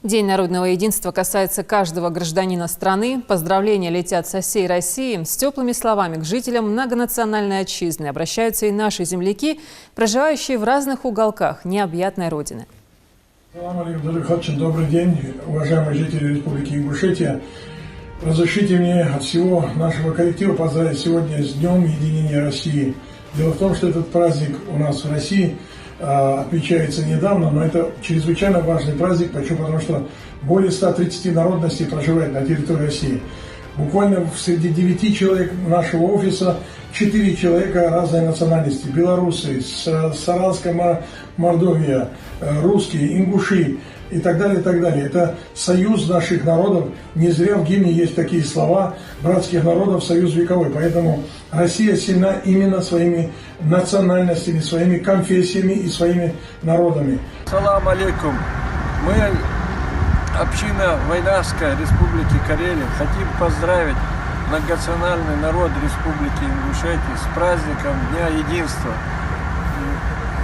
День народного единства касается каждого гражданина страны. Поздравления летят со всей России. С теплыми словами к жителям многонациональной отчизны обращаются и наши земляки, проживающие в разных уголках необъятной Родины. Добрый день, уважаемые жители Республики Ингушетия. Разрешите мне от всего нашего коллектива поздравить сегодня с Днем Единения России. Дело в том, что этот праздник у нас в России отмечается недавно, но это чрезвычайно важный праздник. Почему? Потому что более 130 народностей проживает на территории России. Буквально среди 9 человек нашего офиса 4 человека разной национальности. Белорусы, Саранская Мордовия, русские, ингуши и так далее, и так далее. Это союз наших народов. Не зря в гимне есть такие слова: братских народов, союз вековой. Поэтому Россия сильна именно своими национальностями, своими конфессиями и своими народами. Салам алейкум. Мы, община Войнавская Республики Карелия, хотим поздравить многонациональный народ Республики Ингушетия с праздником Дня Единства.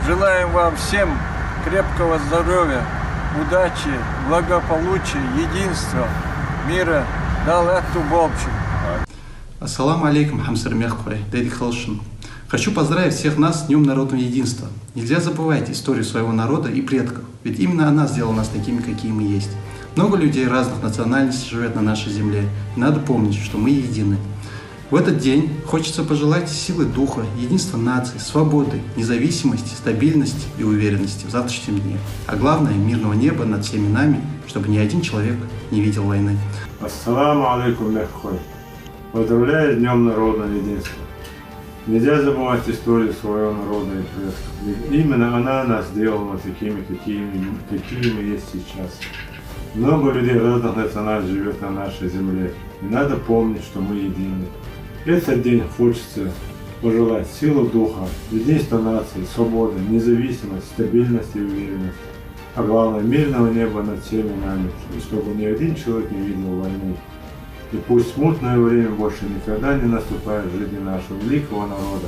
Желаем вам всем крепкого здоровья, удачи, благополучия, единства, мира. Далатту болчу. Ассаламу алейкум, хамсар мехкой, дэди халшин. Хочу поздравить всех нас с Днем народного единства. Нельзя забывать историю своего народа и предков, ведь именно она сделала нас такими, какие мы есть. Много людей разных национальностей живет на нашей земле, и надо помнить, что мы едины. В этот день хочется пожелать силы духа, единства наций, свободы, независимости, стабильности и уверенности в завтрашнем дне. А главное, мирного неба над всеми нами, чтобы ни один человек не видел войны. Ассаламу алейкум, меххой. Поздравляю с Днем народного единства. Нельзя забывать историю своего народа и предков. Ведь именно она нас сделала такими, какими мы есть сейчас. Много людей разных национальностей живет на нашей земле. И надо помнить, что мы едины. Этот день хочется пожелать силу духа, единства нации, свободы, независимости, стабильности и уверенности. А главное, мирного неба над всеми нами, чтобы ни один человек не видел войны. И пусть смутное время больше никогда не наступает в жизни нашего великого народа.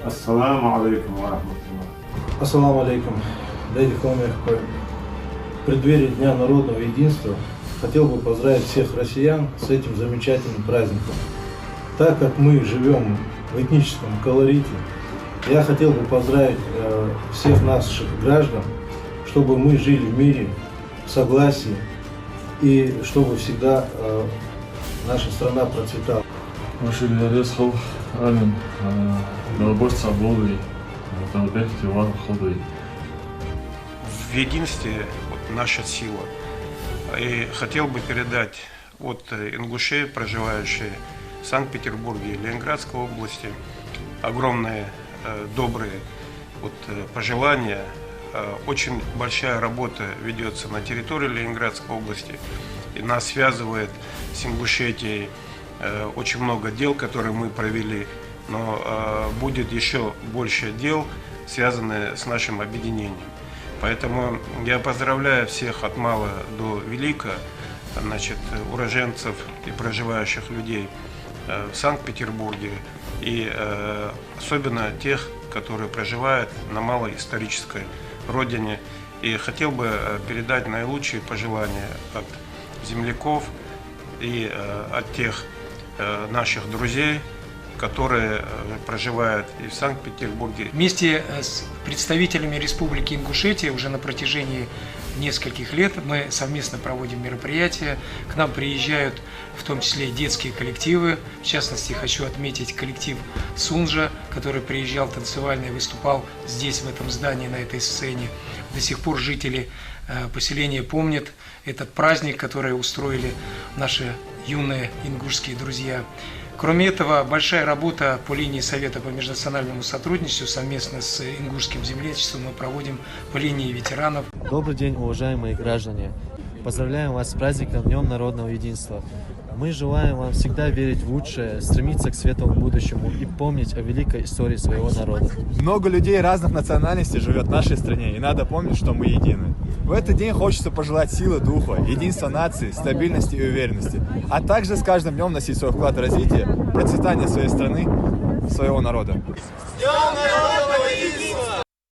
Ассаламу алейкум ва рахматуллах. Ассаламу алейкум. В преддверии Дня народного единства хотел бы поздравить всех россиян с этим замечательным праздником. Так как мы живем в этническом колорите, я хотел бы поздравить всех наших граждан, чтобы мы жили в мире, в согласии, и чтобы всегда наша страна процветала. В единстве наша сила. И хотел бы передать от ингушей, проживающих в Санкт-Петербурге и Ленинградской области, огромные добрые пожелания. Очень большая работа ведется на территории Ленинградской области, и нас связывает с Ингушетией очень много дел, которые мы провели, но будет еще больше дел, связанных с нашим объединением. Поэтому я поздравляю всех от мала до велика, уроженцев и проживающих людей в Санкт-Петербурге, и особенно тех, которые проживают на малоисторической родине. И хотел бы передать наилучшие пожелания от земляков и от тех наших друзей, которые проживают и в Санкт-Петербурге. Вместе с представителями Республики Ингушетия уже на протяжении нескольких лет мы совместно проводим мероприятия. К нам приезжают в том числе и детские коллективы. В частности, хочу отметить коллектив Сунжа, который приезжал танцевально и выступал здесь, в этом здании, на этой сцене. До сих пор жители поселения помнят этот праздник, который устроили наши юные ингушские друзья. Кроме этого, большая работа по линии Совета по межнациональному сотрудничеству совместно с Ингушским землячеством мы проводим по линии ветеранов. Добрый день, уважаемые граждане! Поздравляем вас с праздником Днем народного единства. Мы желаем вам всегда верить в лучшее, стремиться к светлому будущему и помнить о великой истории своего народа. Много людей разных национальностей живет в нашей стране, и надо помнить, что мы едины. В этот день хочется пожелать силы духа, единства нации, стабильности и уверенности, а также с каждым днем вносить свой вклад в развитие, процветание своей страны, своего народа. С Днем народного